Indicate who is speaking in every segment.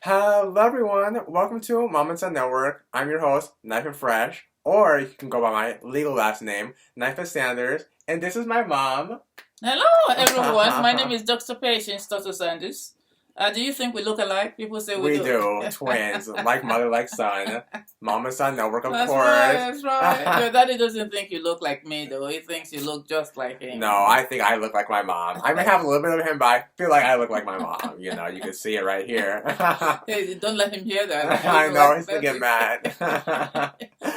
Speaker 1: Hello everyone, welcome to Mom and Son Network. I'm your host, Nyphen Freshh, or you can go by my legal last name, Dr.Patience Turtoe-Sanders, and this is my mom.
Speaker 2: Hello, everyone. My name is Dr. Patience Turtoe-Sanders. Do you think we look alike? People say we
Speaker 1: We
Speaker 2: do.
Speaker 1: do, twins, like mother, like son. Mom and Son Network, of
Speaker 2: That's
Speaker 1: course.
Speaker 2: right, that's right. Your daddy doesn't think you look like me, though. He thinks you look just like him.
Speaker 1: No, I think I look like my mom. I may have a little bit of him, but I feel like I look like my mom. You know, you can see it right here.
Speaker 2: Hey, don't let him hear that.
Speaker 1: I know, he's gonna get mad.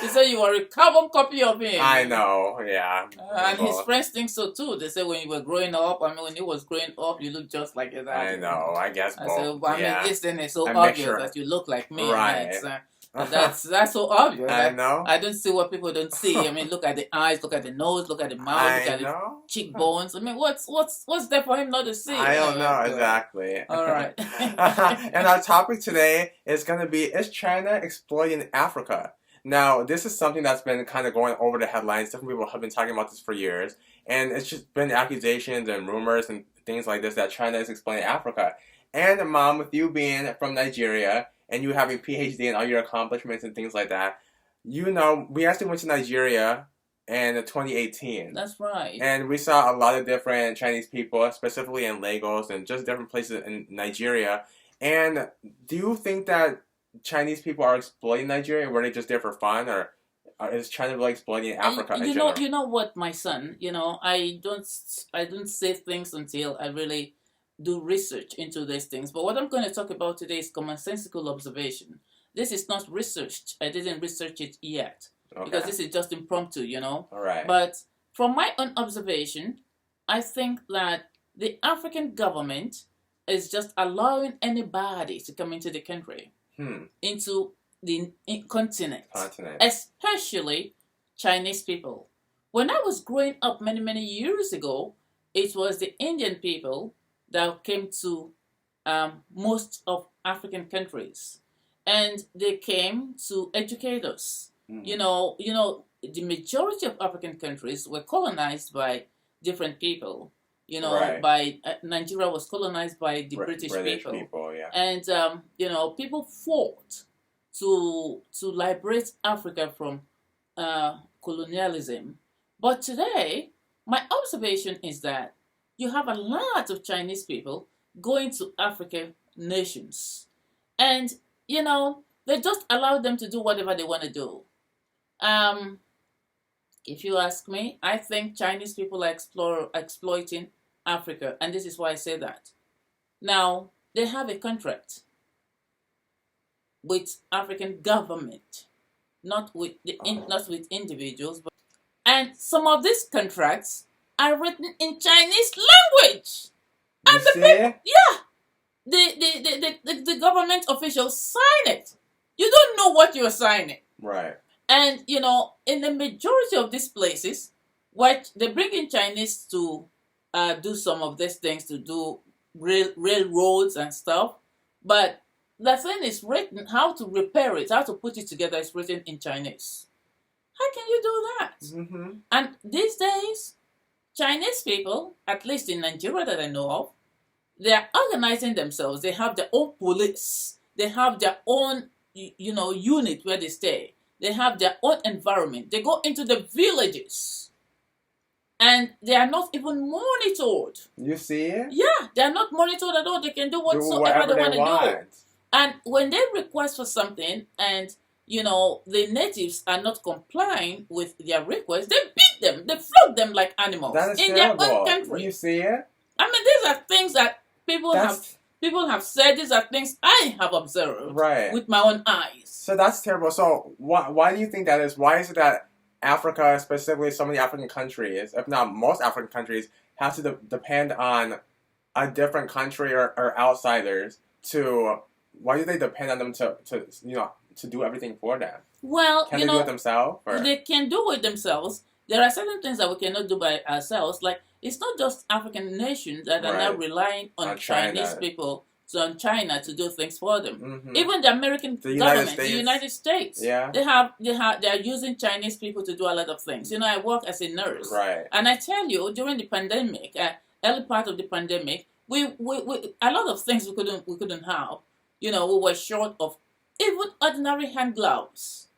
Speaker 2: He said you are a carbon copy of him.
Speaker 1: I know, yeah.
Speaker 2: And his friends think so too. They say when you were growing up, when he was growing up, you look just like your dad.
Speaker 1: I know, I guess
Speaker 2: I
Speaker 1: both.
Speaker 2: said, well,
Speaker 1: yeah.
Speaker 2: this then is so
Speaker 1: A
Speaker 2: obvious
Speaker 1: mixture.
Speaker 2: that you look like me.
Speaker 1: Right.
Speaker 2: That's so obvious.
Speaker 1: I know.
Speaker 2: I don't see what people don't see. I mean, look at the eyes, look at the nose, look at the mouth, look at the cheekbones. I mean, what's there for him not to see?
Speaker 1: I don't know exactly.
Speaker 2: All right.
Speaker 1: And our topic today is going to be, is China exploiting Africa? Now, this is something that's been kind of going over the headlines. Different people have been talking about this for years. And it's just been accusations and rumors and things like this that China is exploiting Africa. And Mom, with you being from Nigeria and you having PhD and all your accomplishments and things like that, you know, we actually went to Nigeria in 2018.
Speaker 2: That's right.
Speaker 1: And we saw a lot of different Chinese people, specifically in Lagos and just different places in Nigeria. And do you think that Chinese people are exploiting Nigeria? Were they just there for fun, or is China really exploiting Africa in general?
Speaker 2: You know what, my son. I don't say things until I really do research into these things. But what I'm going to talk about today is commonsensical observation. This is not researched. I didn't research it yet. Okay. Because this is just impromptu,
Speaker 1: All right.
Speaker 2: But from my own observation, I think that the African government is just allowing anybody to come into the country, into the continent, especially Chinese people. When I was growing up many, many years ago, it was the Indian people that came to most of African countries, and they came to educate us. The majority of African countries were colonized by different people. By Nigeria was colonized by the British people.
Speaker 1: Yeah.
Speaker 2: And people fought to liberate Africa from colonialism. But today, my observation is that you have a lot of Chinese people going to African nations, and they just allow them to do whatever they want to do. If you ask me, I think Chinese people are exploiting Africa, and this is why I say that. Now, they have a contract with African government, not with individuals, and some of these contracts are written in Chinese language.
Speaker 1: And
Speaker 2: the government officials sign it. You don't know what you're signing.
Speaker 1: Right.
Speaker 2: And, in the majority of these places, they bring in Chinese to do some of these things, to do railroads and stuff. But the thing is written, how to repair it, how to put it together is written in Chinese. How can you do that?
Speaker 1: Mm-hmm.
Speaker 2: And these days, Chinese people, at least in Nigeria that I know of, they are organizing themselves. They have their own police. They have their own, unit where they stay. They have their own environment. They go into the villages, and they are not even monitored.
Speaker 1: You see?
Speaker 2: Yeah, they are not monitored at all. They can do whatsoever they want to do. And when they request for something, and the natives are not complying with their request, they beat them. They flog them like animals in their own country.
Speaker 1: You see it?
Speaker 2: I mean, these are things that people have said. These are things I have observed with my own eyes.
Speaker 1: So that's terrible. So why do you think that is? Why is it that Africa, specifically so many African countries, if not most African countries, have to depend on a different country or outsiders to? Why do they depend on them to do everything for them?
Speaker 2: Well,
Speaker 1: can they do it themselves? Or?
Speaker 2: They can do it themselves. There are certain things that we cannot do by ourselves. Like, it's not just African nations that are now relying on Chinese people, on China to do things for them. Mm-hmm. Even the American government, the United States, they are using Chinese people to do a lot of things. I work as a nurse, and I tell you, during the pandemic, early part of the pandemic, we a lot of things we couldn't have. We were short of even ordinary hand gloves.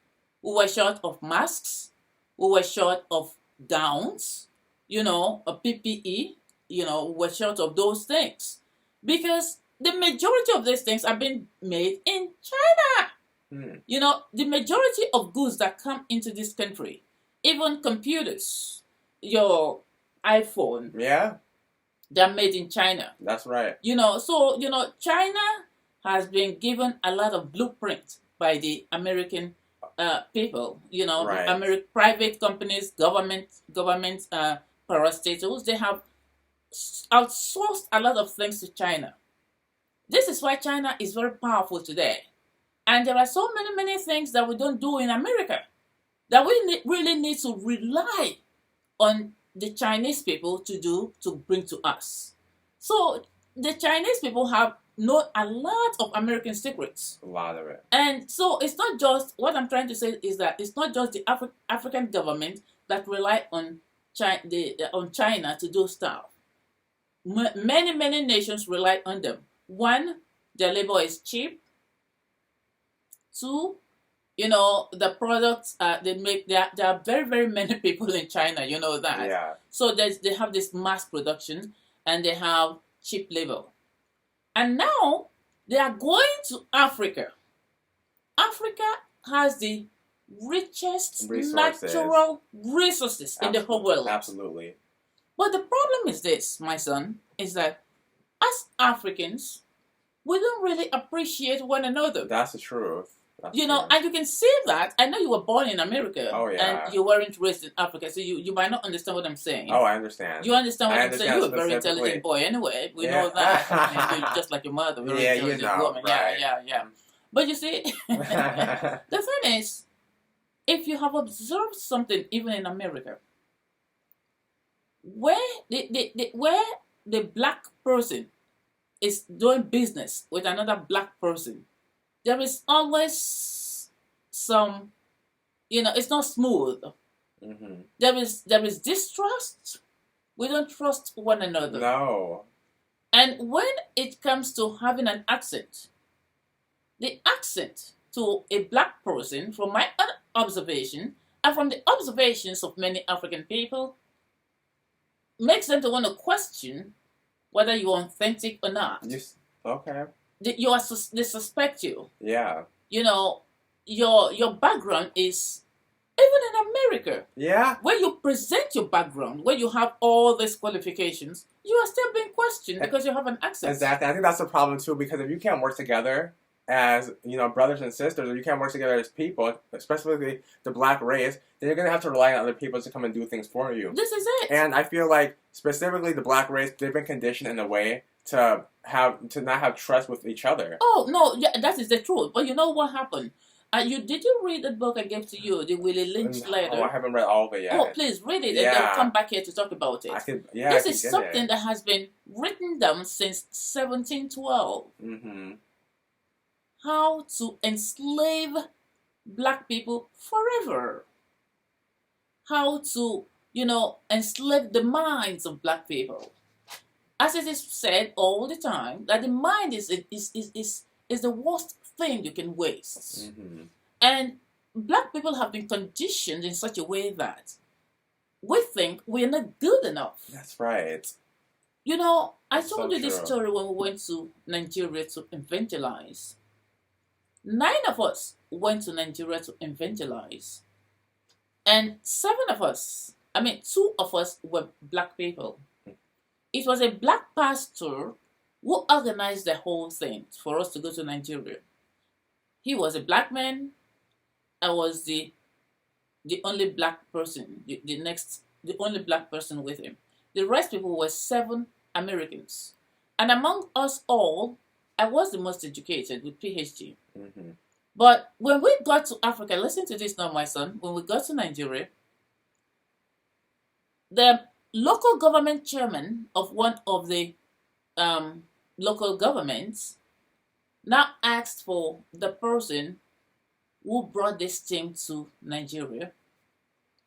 Speaker 2: We were short of masks. We were short of gowns, a PPE. We were short of those things because the majority of these things are being made in China. The majority of goods that come into this country, even computers, your iPhone, they're made in China.
Speaker 1: That's right.
Speaker 2: So China has been given a lot of blueprint by the American people.
Speaker 1: Right.
Speaker 2: Private companies, government parastatals, they have outsourced a lot of things to China. This is why China is very powerful today. And there are so many things that we don't do in America that we really need to rely on the Chinese people to bring to us. So the Chinese people have known a lot of American secrets.
Speaker 1: A lot of it.
Speaker 2: And so it's not just, what I'm trying to say is that it's not just the African government that rely on China to do stuff. Many nations rely on them. One, their labor is cheap. Two, the products they make, there are very many people in China, you know that.
Speaker 1: Yeah.
Speaker 2: So they have this mass production and they have cheap labor. And now they are going to Africa. Africa has the richest natural resources in the whole world.
Speaker 1: Absolutely.
Speaker 2: But the problem is this, my son, is that as Africans, we don't really appreciate one another.
Speaker 1: That's the truth.
Speaker 2: And you can see that. I know you were born in America.
Speaker 1: Oh, yeah.
Speaker 2: And you weren't raised in Africa, so you might not understand what I'm saying.
Speaker 1: Oh, I understand.
Speaker 2: You understand what I'm saying? You're a very intelligent boy anyway. We know that. You're just like your mother, very intelligent woman.
Speaker 1: Right.
Speaker 2: Yeah. But you see, the thing is, if you have observed something even in America, where the black person is doing business with another black person, there is always some, it's not smooth.
Speaker 1: Mm-hmm.
Speaker 2: There is distrust. We don't trust one another.
Speaker 1: No.
Speaker 2: And when it comes to having an accent, the accent to a black person, from my observation, and from the observations of many African people, makes them to want to question whether you're authentic or not.
Speaker 1: Okay.
Speaker 2: They suspect you.
Speaker 1: Yeah.
Speaker 2: Your background is, even in America.
Speaker 1: Yeah.
Speaker 2: When you present your background, when you have all these qualifications, you are still being questioned because you have an accent.
Speaker 1: Exactly. I think that's the problem too, because if you can't work together as brothers and sisters, or you can't work together as people, especially the black race, then you're gonna have to rely on other people to come and do things for you.
Speaker 2: This is it.
Speaker 1: And I feel like specifically the black race, they've been conditioned in a way to not have trust with each other.
Speaker 2: Oh no, yeah, that is the truth. But you know what happened? Did you read the book I gave to you, the Willie Lynch letter?
Speaker 1: Oh, I haven't read all of it yet.
Speaker 2: Oh, please read it, and then come back here to talk about it. This is something that has been written down since 1712.
Speaker 1: Mm-hmm.
Speaker 2: How to enslave black people forever. How to, enslave the minds of black people. As it is said all the time, that the mind is the worst thing you can waste.
Speaker 1: Mm-hmm.
Speaker 2: And black people have been conditioned in such a way that we think we're not good enough.
Speaker 1: That's right.
Speaker 2: I told you this story when we went to Nigeria to evangelize. 9 of us went to Nigeria to evangelize. And 2 of us were black people. It was a black pastor who organized the whole thing for us to go to Nigeria. He was a black man. I was the only black person, the only black person with him. The rest people were 7 Americans. And among us all, I was the most educated with PhD.
Speaker 1: Mm-hmm.
Speaker 2: But when we got to Africa, listen to this now, my son. When we got to Nigeria, the local government chairman of one of the local governments now asked for the person who brought this team to Nigeria.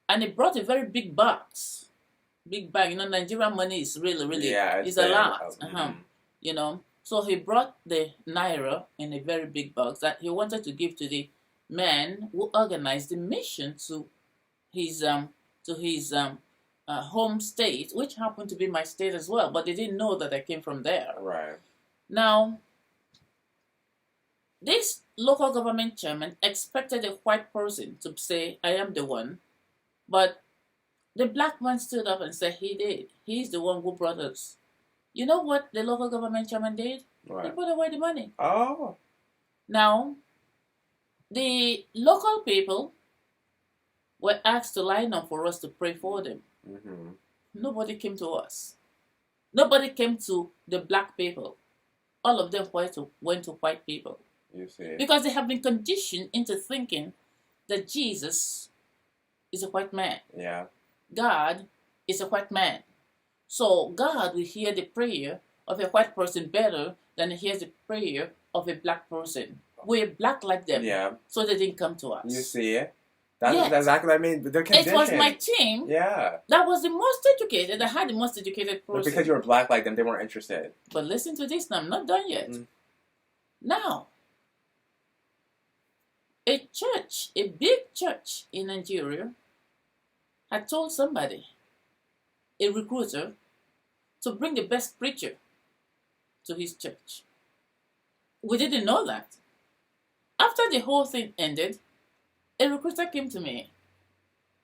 Speaker 2: And he brought a very big bag. Nigerian money is really, it's a lot.
Speaker 1: Mm-hmm.
Speaker 2: So he brought the naira in a very big box that he wanted to give to the man who organized the mission his um to his home state, which happened to be my state as well. But they didn't know that I came from there.
Speaker 1: Right.
Speaker 2: Now, this local government chairman expected a white person to say, "I am the one," but the black man stood up and said he did. He's the one who brought us. You know what the local government chairman did?
Speaker 1: Right.
Speaker 2: He put away the money.
Speaker 1: Oh.
Speaker 2: Now, the local people were asked to line up for us to pray for them.
Speaker 1: Mm-hmm.
Speaker 2: Nobody came to us. Nobody came to the black people. All of them went to white people.
Speaker 1: You see.
Speaker 2: Because they have been conditioned into thinking that Jesus is a white man.
Speaker 1: Yeah.
Speaker 2: God is a white man. So God will hear the prayer of a white person better than he hears the prayer of a black person. We're black like them.
Speaker 1: Yeah.
Speaker 2: So they didn't come to us.
Speaker 1: You see. That's exactly what I mean. They're conditioned.
Speaker 2: It was my team.
Speaker 1: Yeah.
Speaker 2: That was the most educated. I had the most educated person.
Speaker 1: But because you were black like them, they weren't interested.
Speaker 2: But listen to this now. I'm not done yet. Now, a big church in Nigeria, had told somebody, a recruiter, to bring the best preacher to his church. We didn't know that. After the whole thing ended, a recruiter came to me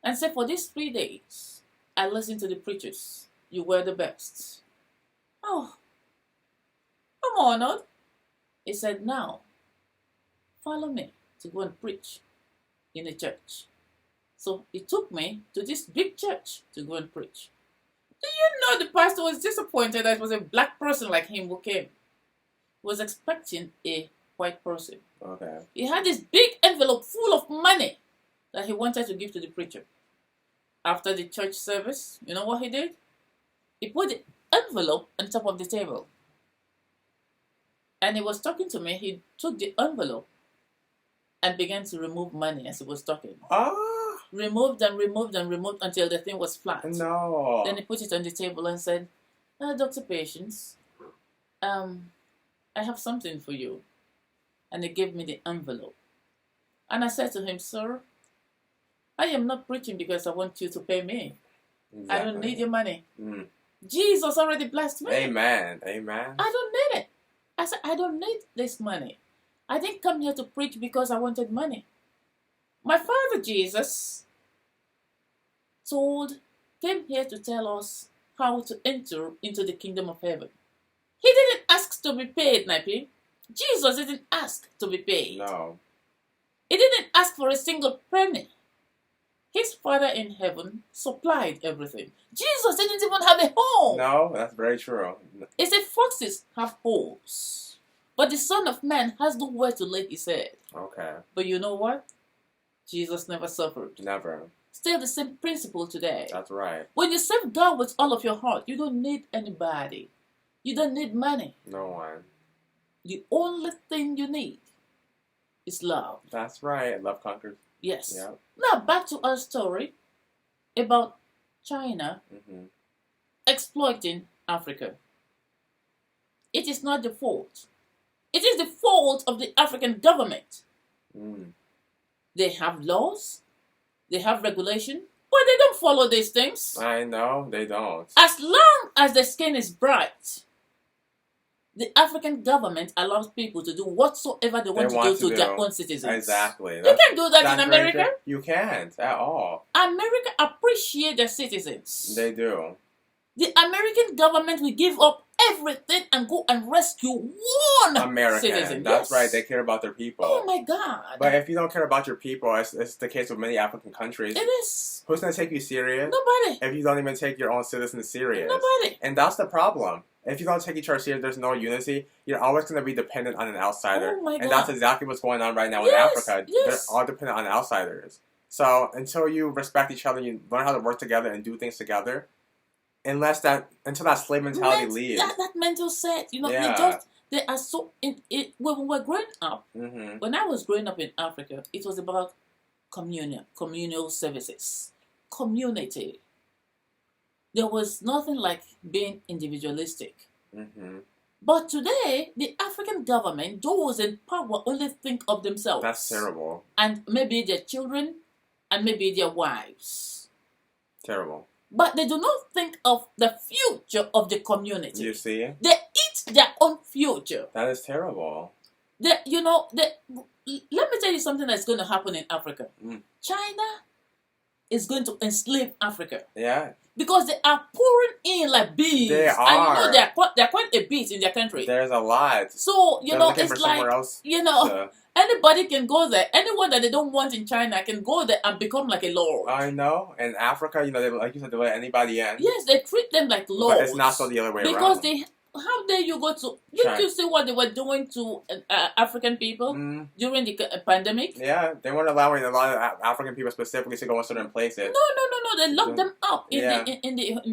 Speaker 2: and said, for these 3 days, I listened to the preachers. You were the best. Oh, I'm honored. He said, now, follow me to go and preach in the church. So he took me to this big church to go and preach. Do you know the pastor was disappointed that it was a black person like him who came? He was expecting a white person.
Speaker 1: Okay.
Speaker 2: He had this big envelope full of money that he wanted to give to the preacher. After the church service, you know what he did? He put the envelope on top of the table. And he was talking to me. He took the envelope and began to remove money as he was talking.
Speaker 1: Ah.
Speaker 2: Removed and removed and removed until the thing was flat.
Speaker 1: No.
Speaker 2: Then he put it on the table and said, Dr. Patience, I have something for you. And he gave me the envelope. And I said to him, sir, I am not preaching because I want you to pay me. Exactly. I don't need your money. Mm. Jesus already blessed me.
Speaker 1: Amen. Amen.
Speaker 2: I don't need it. I said, I don't need this money. I didn't come here to preach because I wanted money. My father Jesus came here to tell us how to enter into the kingdom of heaven. He didn't ask to be paid, Nyphen. Jesus didn't ask to be paid.
Speaker 1: No.
Speaker 2: He didn't ask for a single penny. His Father in heaven supplied everything. Jesus didn't even have a home.
Speaker 1: No, that's very true.
Speaker 2: He said foxes have holes, but the Son of Man has nowhere to lay his head.
Speaker 1: Okay.
Speaker 2: But you know what? Jesus never suffered.
Speaker 1: Never.
Speaker 2: Still the same principle today.
Speaker 1: That's right.
Speaker 2: When you serve God with all of your heart, you don't need anybody. You don't need money.
Speaker 1: No one.
Speaker 2: The only thing you need is love.
Speaker 1: That's right. Love conquers.
Speaker 2: Yes.
Speaker 1: Yep.
Speaker 2: Now back to our story about China exploiting Africa. It is not the fault. It is the fault of the African government. Mm. They have laws, they have regulation, but they don't follow these things.
Speaker 1: I know, they don't.
Speaker 2: As long as the skin is bright, the African government allows people to do whatsoever they want to do to their own citizens.
Speaker 1: Exactly.
Speaker 2: You can't do that in America.
Speaker 1: You can't at all.
Speaker 2: America appreciates their citizens.
Speaker 1: They do.
Speaker 2: The American government will give up everything and go and rescue one citizen.
Speaker 1: That's right. They care about their people.
Speaker 2: Oh my God.
Speaker 1: But if you don't care about your people, it's the case with many African countries.
Speaker 2: It is.
Speaker 1: Who's going to take you serious?
Speaker 2: Nobody.
Speaker 1: If you don't even take your own citizens serious.
Speaker 2: Nobody.
Speaker 1: And that's the problem. If you don't take each other serious, there's no unity. You're always going to be dependent on an outsider.
Speaker 2: Oh my God.
Speaker 1: And that's exactly what's going on right now in Africa.
Speaker 2: Yes.
Speaker 1: They're all dependent on outsiders. So until you respect each other, you learn how to work together and do things together. Until that slave mentality leaves.
Speaker 2: That mental set, they are so when we're growing up. Mm-hmm. When I was growing up in Africa, it was about communal services, community. There was nothing like being individualistic. Mm-hmm. But today, the African government, those in power, only think of themselves.
Speaker 1: That's terrible.
Speaker 2: And maybe their children, and maybe their wives.
Speaker 1: Terrible.
Speaker 2: But they do not think of the future of the community.
Speaker 1: You see?
Speaker 2: They eat their own future.
Speaker 1: That is terrible.
Speaker 2: Let me tell you something that's going to happen in Africa. China is going to enslave Africa.
Speaker 1: Yeah.
Speaker 2: Because they are pouring in like bees.
Speaker 1: They are.
Speaker 2: And they're quite a bit in their country.
Speaker 1: There's a lot.
Speaker 2: So, it's like,
Speaker 1: else
Speaker 2: anybody can go there. Anyone that they don't want in China can go there and become like a lord.
Speaker 1: I know. In Africa, they, like you said, they let anybody in.
Speaker 2: Yes, they treat them like lords.
Speaker 1: But it's not so the other way around.
Speaker 2: Because how dare you go to... Didn't you see what they were doing to African people during the pandemic?
Speaker 1: Yeah, they weren't allowing a lot of African people specifically to go in certain places.
Speaker 2: No. They locked them up in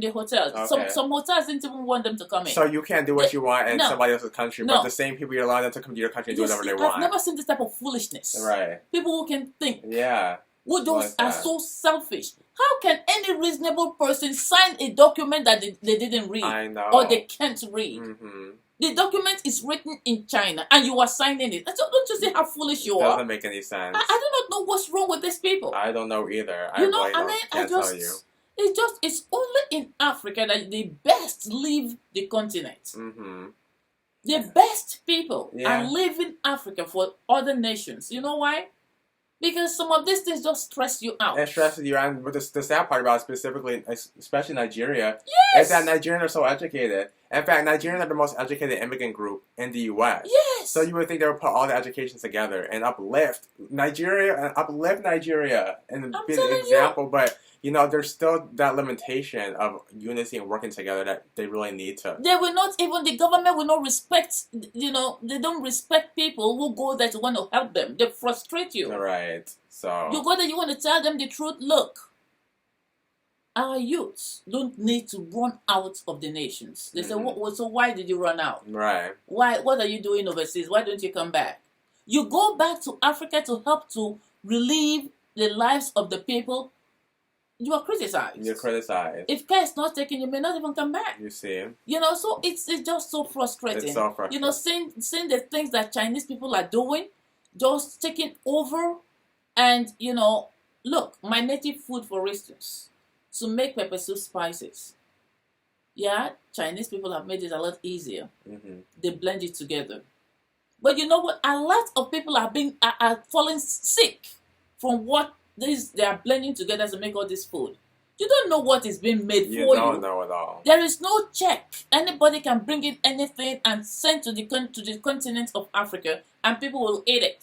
Speaker 2: the hotels.
Speaker 1: Okay.
Speaker 2: Some hotels didn't even want them to come in.
Speaker 1: So you can't do what you want in somebody else's country, but the same people you're allowing them to come to your country and do whatever they want.
Speaker 2: I've never seen this type of foolishness.
Speaker 1: Right.
Speaker 2: People who can think.
Speaker 1: Yeah.
Speaker 2: Who those are so selfish. How can any reasonable person sign a document that they didn't read?
Speaker 1: I know.
Speaker 2: Or they can't read?
Speaker 1: Mm-hmm.
Speaker 2: The document is written in China and you are signing it. Don't you see how foolish you are?
Speaker 1: Doesn't make any sense.
Speaker 2: I do not know what's wrong with these people.
Speaker 1: I don't know either. Tell you.
Speaker 2: It's only in Africa that the best leave the continent.
Speaker 1: Mm-hmm.
Speaker 2: The best people are leaving Africa for other nations. You know why? Because some of these things just stress you out.
Speaker 1: It stresses you out. But the sad part about it specifically, especially Nigeria,
Speaker 2: yes,
Speaker 1: is that Nigerians are so educated. In fact, Nigerians are the most educated immigrant group in the U.S.
Speaker 2: Yes.
Speaker 1: So you would think they would put all the educations together and uplift Nigeria and be an example. But, there's still that limitation of unity and working together that they really need to.
Speaker 2: The government will not respect, they don't respect people who go there to want to help them. They frustrate you.
Speaker 1: Right. So
Speaker 2: you go there, you want to tell them the truth. Look, our youths don't need to run out of the nations. They say, so why did you run out?
Speaker 1: Right.
Speaker 2: What are you doing overseas? Why don't you come back? You go back to Africa to help to relieve the lives of the people. You are criticized.
Speaker 1: You're criticized.
Speaker 2: If care is not taken, you may not even come back.
Speaker 1: You see.
Speaker 2: So it's just so frustrating.
Speaker 1: It's so frustrating.
Speaker 2: Seeing the things that Chinese people are doing, just taking over, and look, my native food, for instance, to make pepper soup spices. Yeah, Chinese people have made it a lot easier. Mm-hmm. They blend it together. But you know what? A lot of people are falling sick from what they are blending together to make all this food. You don't know what is being made for you.
Speaker 1: You don't know at all.
Speaker 2: There is no check. Anybody can bring in anything and send to the continent of Africa, and people will eat it.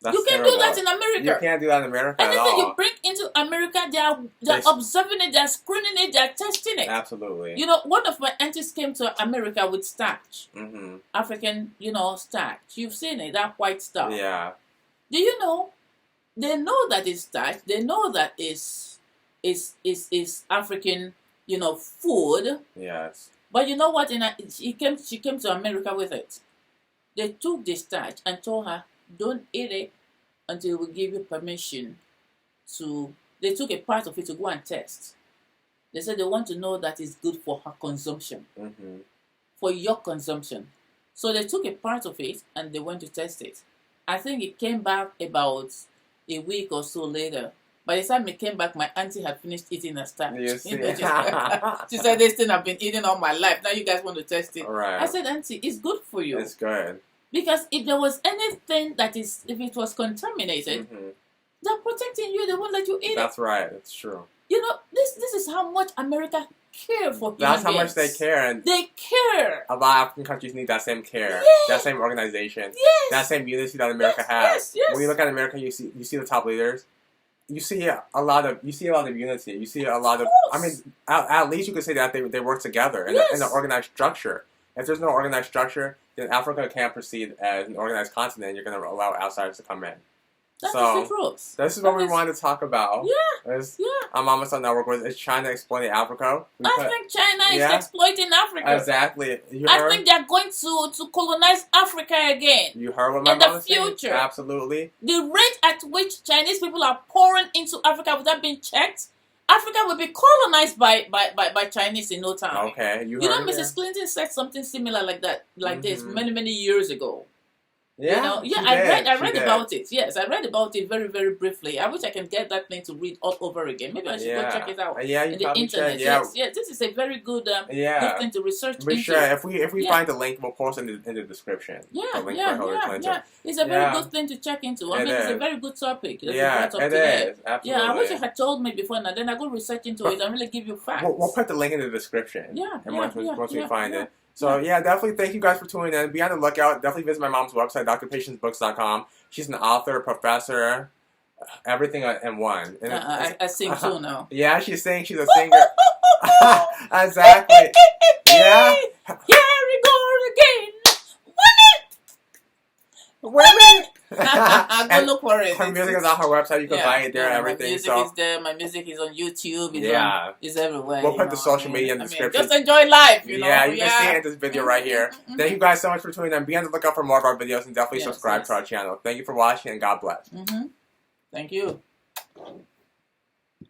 Speaker 2: You can't do that in America.
Speaker 1: You can't do that in America at all.
Speaker 2: Anything you bring into America, they're observing it, they're screening it, they're testing it.
Speaker 1: Absolutely.
Speaker 2: One of my aunties came to America with starch.
Speaker 1: Mm-hmm. African,
Speaker 2: starch. You've seen it, that white stuff.
Speaker 1: Yeah.
Speaker 2: Do you know? They know that it's starch. They know that it's African, food.
Speaker 1: Yes.
Speaker 2: But you know what? She came to America with it. They took the starch and told her, don't eat it until we give you permission to... They took a part of it to go and test. They said they want to know that it's good for her consumption. Mm-hmm. For your consumption. So they took a part of it and they went to test it. I think it came back about a week or so later. By the time it came back, my auntie had finished eating her starch.
Speaker 1: You see?
Speaker 2: She said, this thing I've been eating all my life. Now you guys want to test it.
Speaker 1: Right.
Speaker 2: I said, auntie, it's good for you.
Speaker 1: It's good.
Speaker 2: Because if there was anything if it was contaminated, they're protecting you. They won't let you eat it.
Speaker 1: That's right. It's true.
Speaker 2: This is how much America care for human
Speaker 1: That's how
Speaker 2: beings.
Speaker 1: much they care. And
Speaker 2: they care.
Speaker 1: A lot of African countries need that same care.
Speaker 2: Yes.
Speaker 1: That same organization.
Speaker 2: Yes.
Speaker 1: That same unity that America has.
Speaker 2: Yes.
Speaker 1: When you look at America, you see the top leaders. You see a lot of unity. You see a lot of. I mean, at least you could say that they work together in an organized structure. If there's no organized structure, then Africa can't proceed as an organized continent. You're going to allow outsiders to come in.
Speaker 2: That's the truth.
Speaker 1: This is what we wanted to talk about.
Speaker 2: Yeah.
Speaker 1: On Mama Son Network is China exploiting Africa.
Speaker 2: I think China is exploiting Africa.
Speaker 1: Exactly.
Speaker 2: I think they're going to colonize Africa again.
Speaker 1: You heard what my mama said? In the future. Absolutely.
Speaker 2: The rate at which Chinese people are pouring into Africa without being checked Africa will be colonized by Chinese in no time.
Speaker 1: Okay,
Speaker 2: You know, Mrs. Clinton said something similar like that, like this, many years ago.
Speaker 1: Yeah,
Speaker 2: you know, yeah, I read about it. Yes, I read about it very, very briefly. I wish I can get that thing to read all over again. Maybe I should go check it out.
Speaker 1: Yeah, you
Speaker 2: in the internet. Yes, this is a very good, good thing to research into.
Speaker 1: Sure, if we find the link, we'll post it in the description.
Speaker 2: Yeah. It's a very good thing to check into. I mean, it's a very good topic. That brought up today.
Speaker 1: Is. Absolutely.
Speaker 2: Yeah, I wish you had told me before. Now then I go research into it and really give you facts.
Speaker 1: We'll put the link in the description. Once we find it. So
Speaker 2: Yeah.
Speaker 1: Definitely thank you guys for tuning in. Be on the lookout. Definitely visit my mom's website, drpatiensbooks.com. She's an author, professor, everything in one. And
Speaker 2: I sing too now.
Speaker 1: Yeah, she's saying she's a singer. Exactly. Yeah.
Speaker 2: Here we go again.
Speaker 1: Women.
Speaker 2: I'm gonna look for it.
Speaker 1: Her music is on her website. You can buy it there and everything.
Speaker 2: My music is there. My music is on YouTube. It's everywhere.
Speaker 1: We'll put the social media in the description.
Speaker 2: Just enjoy life, you know.
Speaker 1: Yeah, you can see it in this video right here. Thank you guys so much for tuning in. Be on the lookout for more of our videos and definitely subscribe to our channel. Thank you for watching and God bless.
Speaker 2: Thank you.